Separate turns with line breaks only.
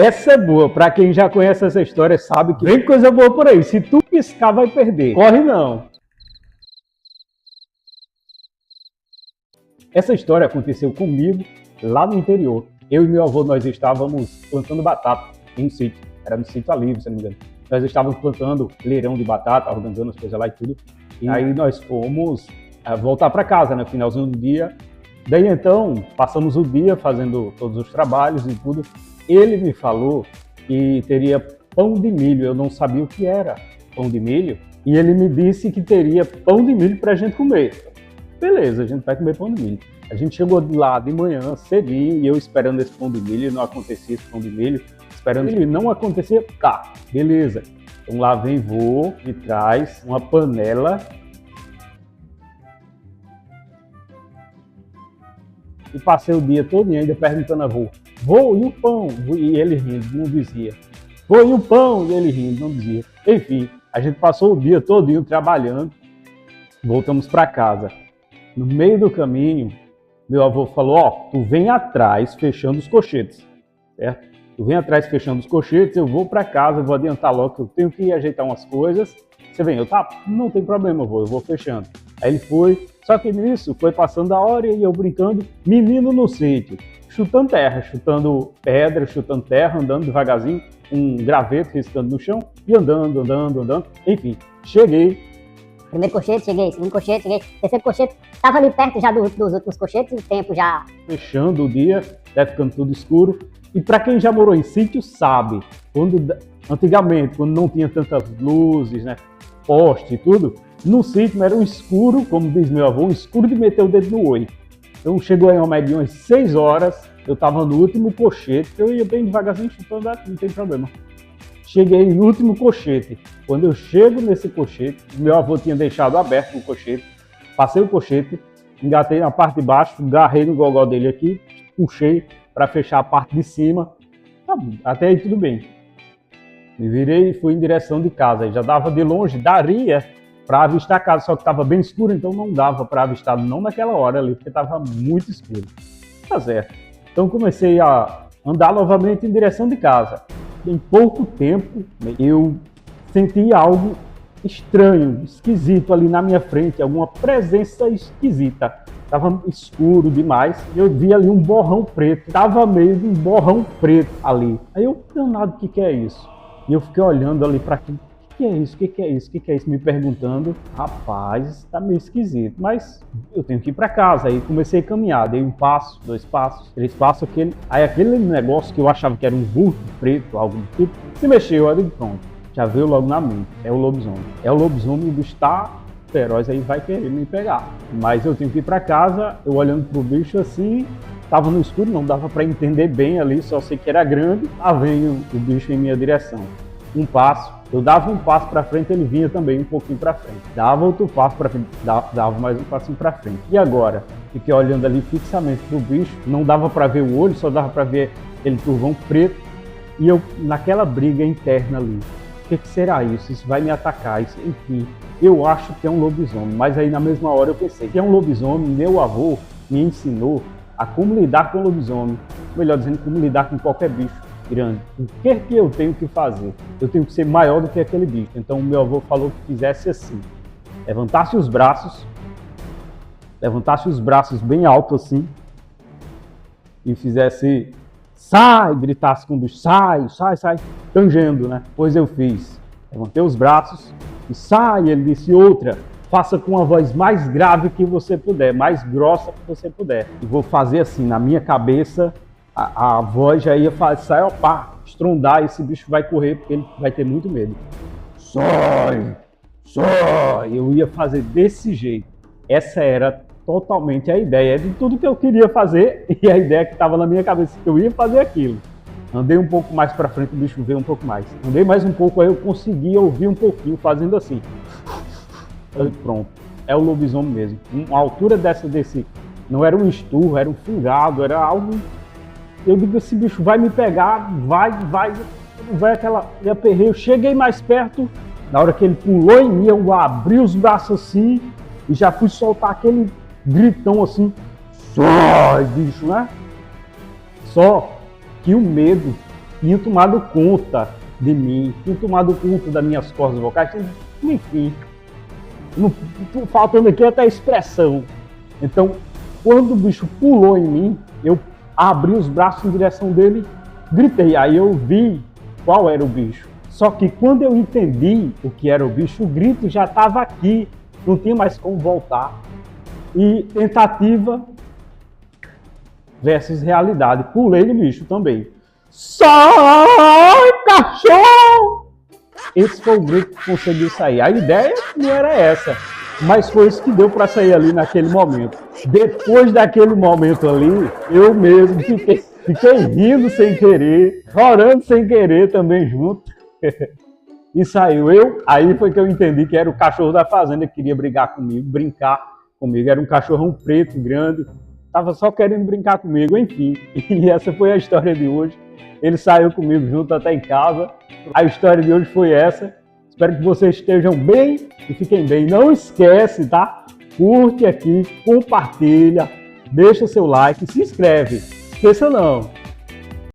Essa é boa, pra quem já conhece essa história sabe que vem coisa boa por aí. Se tu piscar, vai perder. Corre não. Essa história aconteceu comigo lá no interior. Eu e meu avô, nós estávamos plantando batata em um sítio. Era no sítio ali, se não me engano. Nós estávamos plantando leirão de batata, organizando as coisas lá e tudo. E aí nós fomos voltar para casa, né, finalzinho do dia. Daí então, passamos o dia fazendo todos os trabalhos e tudo. Ele me falou que teria pão de milho, eu não sabia o que era pão de milho. E ele me disse que teria pão de milho para a gente comer. Beleza, a gente vai comer pão de milho. A gente chegou lá de manhã, cedinho, e eu esperando esse pão de milho, não acontecia esse pão de milho. Esperando ele não acontecer, tá, beleza. Então lá vem vô, me traz uma panela. E passei o dia todo ainda perguntando a vô, vô, e o pão? E ele rindo, não dizia. Vô, e o pão? E ele rindo, não dizia. Enfim, a gente passou o dia todinho trabalhando, voltamos para casa. No meio do caminho, meu avô falou, ó, tu vem atrás fechando os cochetes, certo? Tu vem atrás fechando os cochetes, eu vou para casa, eu vou adiantar logo que eu tenho que ajeitar umas coisas. Você vem, eu tá, não tem problema, eu vou fechando. Aí ele foi, só que nisso foi passando a hora e eu brincando, menino no sítio, chutando terra, chutando pedra, chutando terra, andando devagarzinho, um graveto riscando no chão e andando. Enfim, cheguei.
Primeiro cochete, cheguei. Segundo cochete, cheguei. Terceiro cochete, tava ali perto já dos últimos cochetes, o tempo já...
Fechando o dia, ficando tudo escuro. E para quem já morou em sítio sabe, antigamente, quando não tinha tantas luzes, né, poste e tudo, no sítio era um escuro, como diz meu avô, um escuro de meter o dedo no olho. Então chegou aí uma média de umas 6 horas, eu estava no último cochete, eu ia bem devagarzinho chutando, não tem problema. Cheguei no último cochete. Quando eu chego nesse cochete, meu avô tinha deixado aberto o cochete, passei o cochete, engatei na parte de baixo, agarrei no gogó dele aqui, puxei para fechar a parte de cima. Até aí tudo bem. Me virei e fui em direção de casa. Já dava de longe, daria para avistar a casa, só que estava bem escuro, então não dava para avistar, não naquela hora ali, porque estava muito escuro. Tá certo. Então comecei a andar novamente em direção de casa. Em pouco tempo, eu senti algo estranho, esquisito ali na minha frente, alguma presença esquisita. Estava escuro demais e eu vi ali um borrão preto. Estava meio de um borrão preto ali. Aí eu, danado, o que é isso? E eu fiquei olhando ali para aquilo. O que é isso? O que é isso? O que é isso? Me perguntando. Rapaz, tá meio esquisito, mas eu tenho que ir para casa. Aí comecei a caminhar, dei 1 passo, 2 passos, 3 passos, Aí aquele negócio que eu achava que era um vulto preto, algo do tipo, se mexeu, eu digo, pronto, já veio logo na mente. É o lobisomem. É o lobisomem do estar feroz, aí vai querer me pegar. Mas eu tenho que ir para casa, eu olhando pro bicho assim, tava no escuro, não dava para entender bem ali, só sei que era grande. Lá vem o bicho em minha direção. 1 passo, eu dava 1 passo para frente, ele vinha também um pouquinho para frente. Dava outro passo para frente, dava mais um passinho para frente. E agora? Fiquei olhando ali fixamente pro bicho, não dava para ver o olho, só dava para ver aquele turvão preto. E eu, naquela briga interna ali, o que será isso? Isso vai me atacar, isso, enfim. Eu acho que é um lobisomem, mas aí na mesma hora eu pensei que é um lobisomem. Meu avô me ensinou a como lidar com o lobisomem, melhor dizendo, como lidar com qualquer bicho grande. O que eu tenho que fazer? Eu tenho que ser maior do que aquele bicho. Então o meu avô falou que fizesse assim, levantasse os braços bem alto assim, e fizesse sai, gritasse com o bicho, sai, tangendo, né? Pois eu fiz, levantei os braços, e sai, ele disse outra, faça com a voz mais grave que você puder, mais grossa que você puder. E vou fazer assim, na minha cabeça, a voz já ia sair, opa, estrondar, esse bicho vai correr, porque ele vai ter muito medo. Sai! Eu ia fazer desse jeito. Essa era totalmente a ideia de tudo que eu queria fazer e a ideia que estava na minha cabeça, que eu ia fazer aquilo. Andei um pouco mais para frente, o bicho veio um pouco mais. Andei mais um pouco, aí eu conseguia ouvir um pouquinho, fazendo assim. Pronto, é o lobisomem mesmo. A altura desse, não era um esturro, era um fungado, era algo... Eu digo, esse bicho vai me pegar, vai aquela... Eu aperrei, eu cheguei mais perto, na hora que ele pulou em mim, eu abri os braços assim e já fui soltar aquele gritão assim. Sai, bicho, né? Só que o medo tinha tomado conta de mim, tinha tomado conta das minhas cordas vocais, enfim, não, faltando aqui até a expressão. Então, quando o bicho pulou em mim, eu abri os braços em direção dele, gritei, aí eu vi qual era o bicho. Só que quando eu entendi o que era o bicho, o grito já estava aqui, não tinha mais como voltar. E tentativa versus realidade. Pulei no bicho também. Sai, cachorro! Esse foi o grito que conseguiu sair. A ideia não era essa, mas foi isso que deu para sair ali naquele momento. Depois daquele momento ali, eu mesmo fiquei rindo sem querer, chorando sem querer também junto. E saiu aí foi que eu entendi que era o cachorro da fazenda que queria brigar comigo, brincar comigo. Era um cachorrão preto, grande, estava só querendo brincar comigo, enfim. E essa foi a história de hoje. Ele saiu comigo junto até em casa. A história de hoje foi essa. Espero que vocês estejam bem e fiquem bem. Não esquece, tá? Curte aqui, compartilha, deixa seu like, se inscreve. Esqueça não.